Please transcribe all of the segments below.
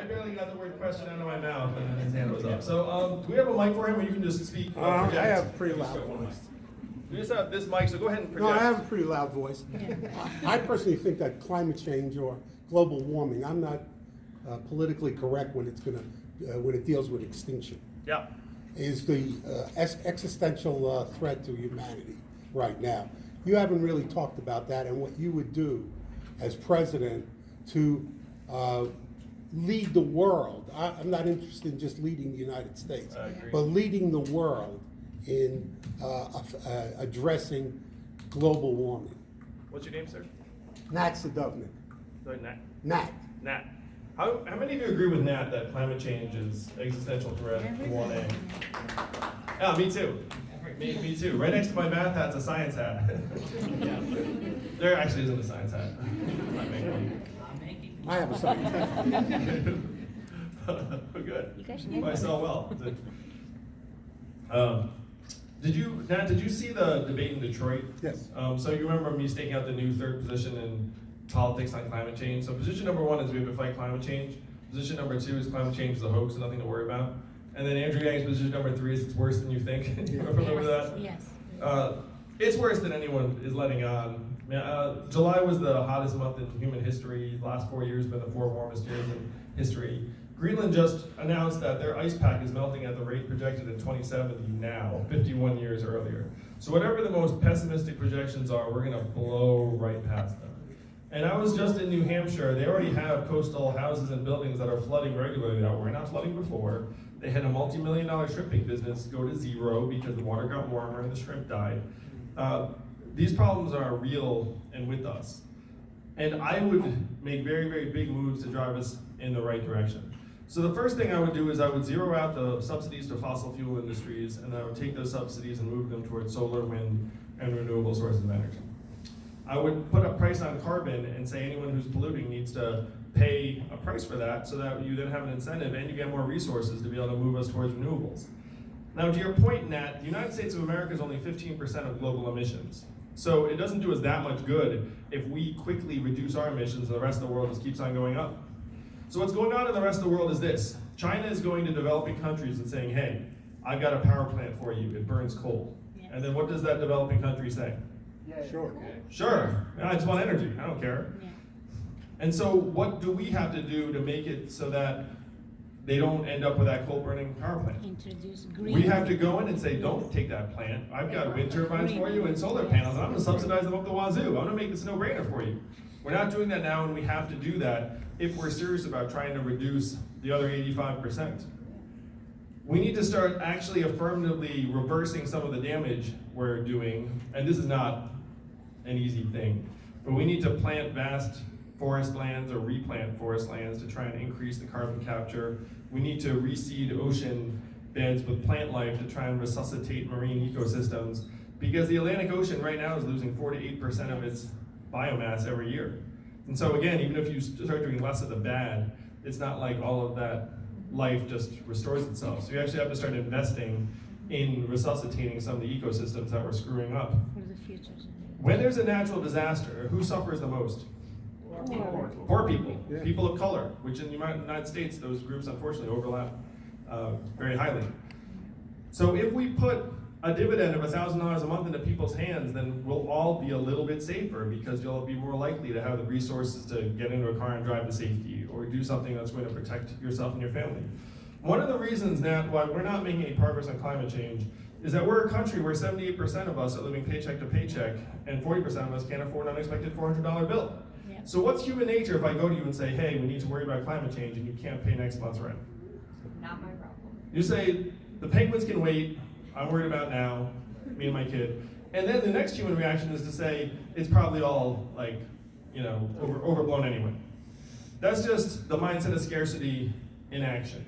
I barely got the word question out of my mouth and his hand was up. So, do we have a mic for him, or you can just speak? I have a pretty loud voice. We just have this mic, so go ahead and project. No, I have a pretty loud voice. I personally think that climate change or global warming, I'm not politically correct when when it deals with extinction, Yeah. is the existential threat to humanity right now. You haven't really talked about that and what you would do as president to lead the world. I'm not interested in just leading the United States, but leading the world in addressing global warming. What's your name, sir? Nat Sadovnik. Sorry, Nat. Nat. Nat. How many of you agree with Nat that climate change is existential threat 1A? Yeah, me too. Me too. Right next to my math hat's a science hat. There actually isn't a science hat. I'm making one. I have a science. Good. I sell well. Nat, did you see the debate in Detroit? Yes. So you remember me staking out the new third position in politics on climate change. So position number 1 is we have to fight climate change. Position number 2 is climate change is a hoax and nothing to worry about. And then Andrew Yang's position number 3 is it's worse than you think. You remember that? Yes. It's worse than anyone is letting on. July was the hottest month in human history. The last 4 years have been the 4 warmest years in history. Greenland just announced that their ice pack is melting at the rate projected in 2070 now, 51 years earlier. So whatever the most pessimistic projections are, we're gonna blow right past them. And I was just in New Hampshire. They already have coastal houses and buildings that are flooding regularly that were not flooding before. They had a multi-million-dollar shrimping business go to zero because the water got warmer and the shrimp died. These problems are real and with us. And I would make very, very big moves to drive us in the right direction. So the first thing I would do is I would zero out the subsidies to fossil fuel industries, and I would take those subsidies and move them towards solar, wind, and renewable sources of energy. I would put a price on carbon and say anyone who's polluting needs to pay a price for that so that you then have an incentive and you get more resources to be able to move us towards renewables. Now to your point, Nat, the United States of America is only 15% of global emissions. So it doesn't do us that much good if we quickly reduce our emissions and the rest of the world just keeps on going up. So what's going on in the rest of the world is this. China is going to developing countries and saying, hey, I've got a power plant for you, it burns coal. Yes. And then what does that developing country say? Sure. Sure, I just want energy, I don't care. Yeah. And so what do we have to do to make it so that they don't end up with that coal burning power plant? Introduce green. We have to go in and say, don't take that plant. I've got wind turbines for you and solar panels. I'm gonna subsidize them up the wazoo. I'm gonna make this a no-brainer for you. We're not doing that now, and we have to do that if we're serious about trying to reduce the other 85%. We need to start actually affirmatively reversing some of the damage we're doing, and this is not an easy thing, but we need to plant vast forest lands or replant forest lands to try and increase the carbon capture. We need to reseed ocean beds with plant life to try and resuscitate marine ecosystems, because the Atlantic Ocean right now is losing 4 to 8% of its biomass every year. And so again, even if you start doing less of the bad, it's not like all of that life just restores itself. So you actually have to start investing in resuscitating some of the ecosystems that we're screwing up. For the future. When there's a natural disaster, who suffers the most? Poor people, Yeah. people of color, which in the United States, those groups unfortunately overlap very highly. So if we put a dividend of $1,000 a month into people's hands, then we'll all be a little bit safer because you'll be more likely to have the resources to get into a car and drive to safety or do something that's going to protect yourself and your family. One of the reasons, Nat, why we're not making any progress on climate change is that we're a country where 78% of us are living paycheck to paycheck and 40% of us can't afford an unexpected $400 bill. Yeah. So what's human nature if I go to you and say, hey, we need to worry about climate change and you can't pay next month's rent? Not my problem. You say, the penguins can wait, I'm worried about now, me and my kid. And then the next human reaction is to say, it's probably all like, overblown anyway. That's just the mindset of scarcity in action.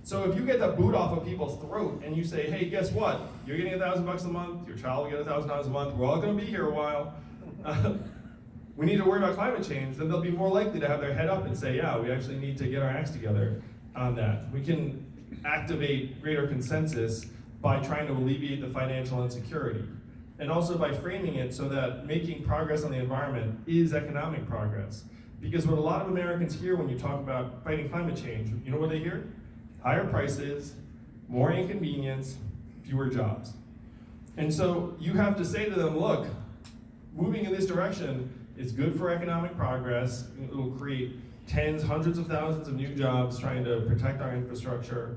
So if you get the boot off of people's throat and you say, hey, guess what? You're getting $1,000 a month, your child will get $1,000 a month, we're all gonna be here a while. We need to worry about climate change, then they'll be more likely to have their head up and say, yeah, we actually need to get our acts together on that. We can activate greater consensus by trying to alleviate the financial insecurity. And also by framing it so that making progress on the environment is economic progress. Because what a lot of Americans hear when you talk about fighting climate change, you know what they hear? Higher prices, more inconvenience, fewer jobs. And so you have to say to them, look, moving in this direction is good for economic progress. It will create tens, hundreds of thousands of new jobs trying to protect our infrastructure,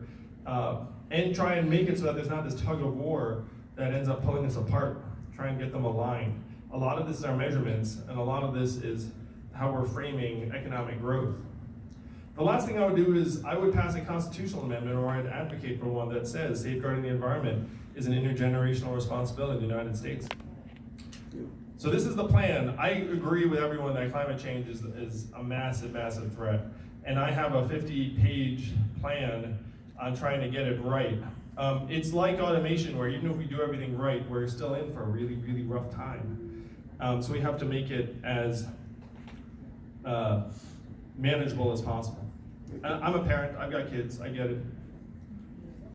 and try and make it so that there's not this tug of war that ends up pulling us apart, try and get them aligned. A lot of this is our measurements, and a lot of this is how we're framing economic growth. The last thing I would do is I would pass a constitutional amendment, or I'd advocate for one that says safeguarding the environment is an intergenerational responsibility in the United States. So this is the plan. I agree with everyone that climate change is a massive, massive threat. And I have a 50-page plan on trying to get it right. It's like automation, where even if we do everything right, we're still in for a really, really rough time. So we have to make it as manageable as possible. I'm a parent, I've got kids, I get it.